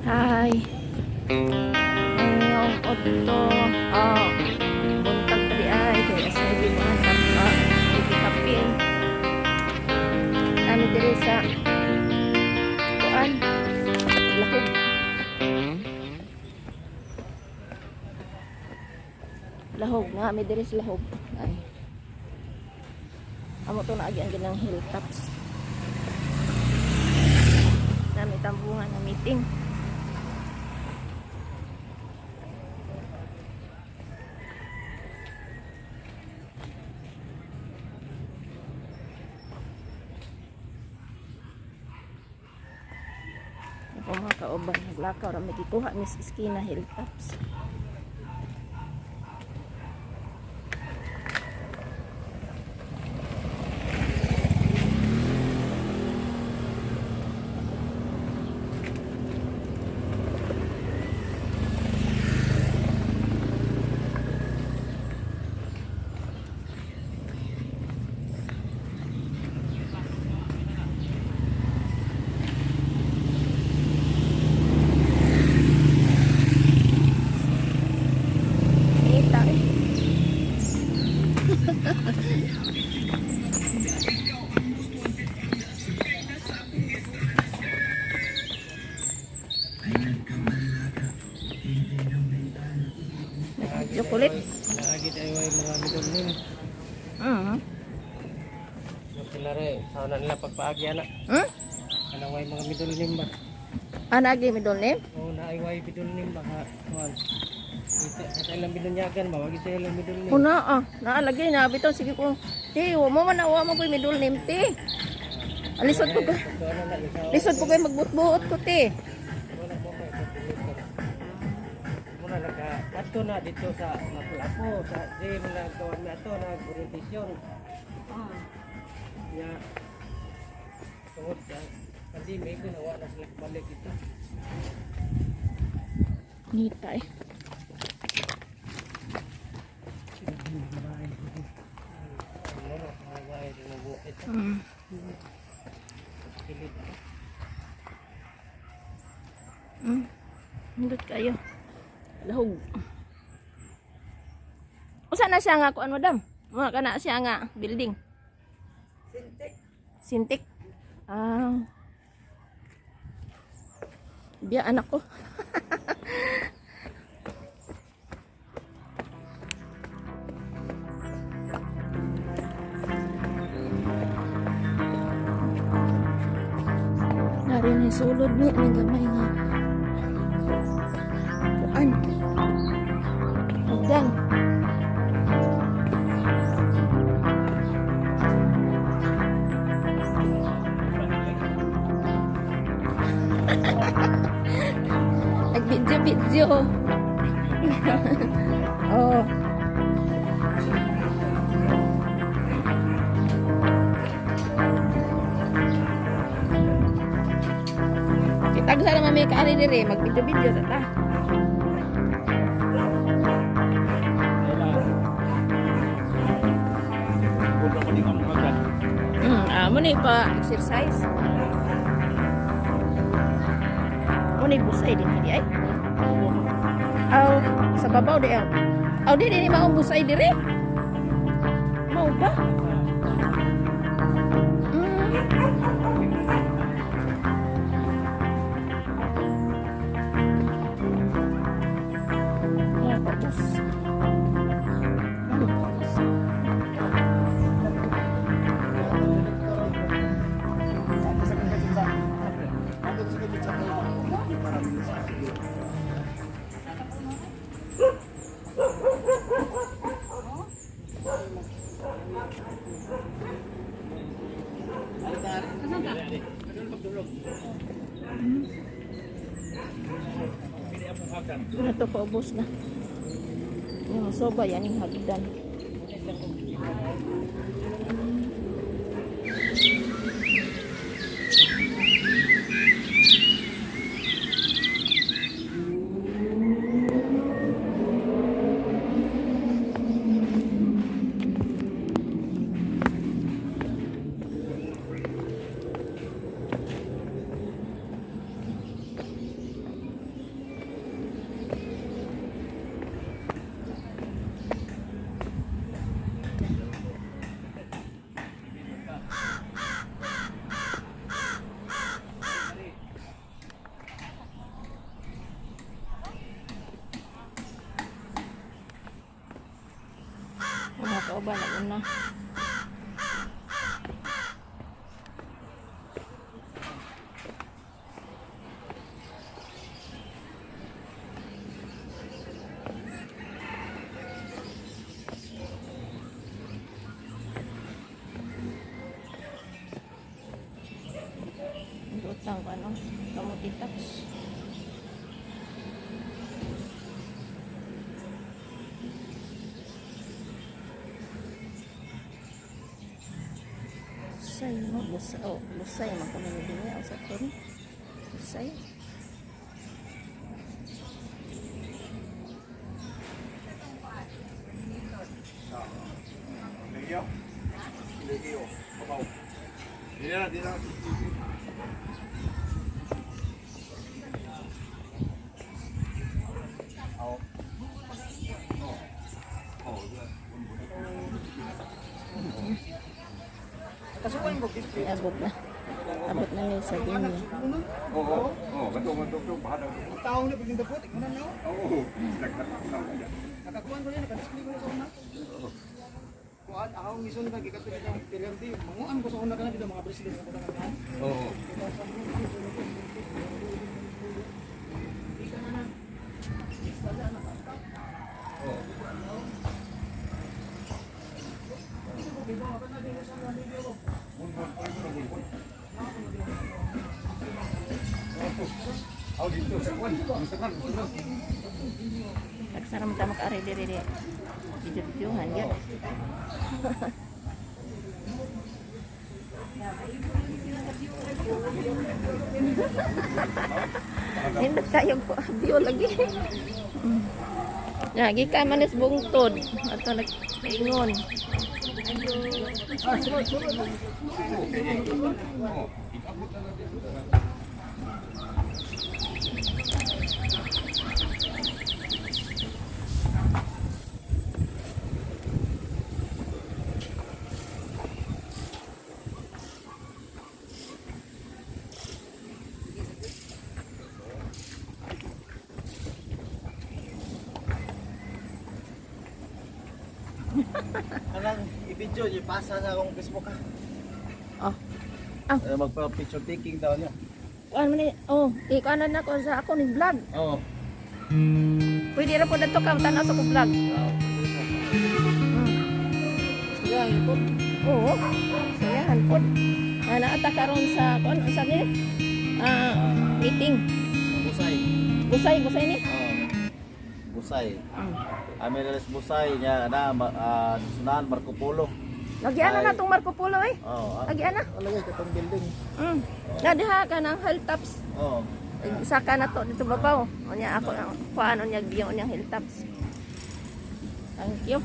Hi. Ngayong otto. Buntag pa di ay. Kaya sa hindi mga tapa. Ikikapin. Kami diri sa kuan. Lahog. Lahog nga. Kami diri sa lahog. Ay. Amo to na agi ang ginang hilltops. Nami tambungan na meeting. Ako mga kauban, naglakaw ra may gikuha mis iskina hilltops. Chocolate. Lagi tayo ay mga bidon. Kilare, sana nila pagpaagi ana. Ana way mga bidon ba? Lagi midolnim? Oo, naay way bidon ba ha. Kuan. Sa ilang bidon yagan ba, wagi sa ilang bidon. Una naalagay na bitaw sige ko. Ti, mo man awa mo koy midolnim ti. Alisod ko ka. Lisod ko kay magbutbuot ko ti. Muna naka na dito sa Lapu-Lapu sa gym na gawin na ito na orientation. Ya. Tungod sa pandemic ko nawa na sila balik dito. Nita eh. Hindot kayo. Lahog. Usa na siya nga kuan madam? Mga kana siya nga building. Sintik. Biya anak ko. Narin sulod ni ang gamay nga. Kuan. Hagdan. Nagbidyo-bidyo. Oh. Kita sa lang may kaari dire, magbidyo-bidyo sa ta. Amo ni pa exercise. Ni busay din hindi ay. Sa babaw di ay. Di maong busay dire. Mau ba? Ya, bagus. Ito paubos na. Yung soba yan yung hagdan. ba na una. Utang ko ano, kamuti taps. Lusay mo, lusay, oh, lusay, makunin din niya, sa ton. Lusay. Kasukuan mo display. Abot na. Abot na niya sa din niya. Oo, ganito, bahada. Taong na paging dapot, ikunan na. Oo, nagkataon. Nakakuan ko niya, nakadisplay ko na sa una. Kuan, ahong ison na gikatuloy ng PLMD. Manguan ko sa una ka na dito, mga presidente na pagkakaan. Oo. Nagsara mo tamak ari diri di. Video-videohan yan. Hindi tayo po video lagi. Lagi ka manis bungtod. Ato nag-ingon. Kanang i-video, ipasa sa akong Facebook ha. Oh. Magpa-picture taking daw niya. Kuan man ni. Oh, ikanan na ko sa ako ning vlog. Oo. Pwede ra po dito ka tanaw sa ko vlog. Siya, ipon. Oo. Sayahan po. Naata karon sa kuan unsa ni? Meeting. Busay. Busay ni. Oo. Busay. Amireles Busay niya na sunahan Marco Polo. Lagi-ana na tong Marco Polo eh. Oo. Lagi-ana. Alagay katong building. Na diha ka ng hilltops. Oo. Saka na to dito babaw. Unya ako ang kuan unya biyo unya hilltops. Thank you.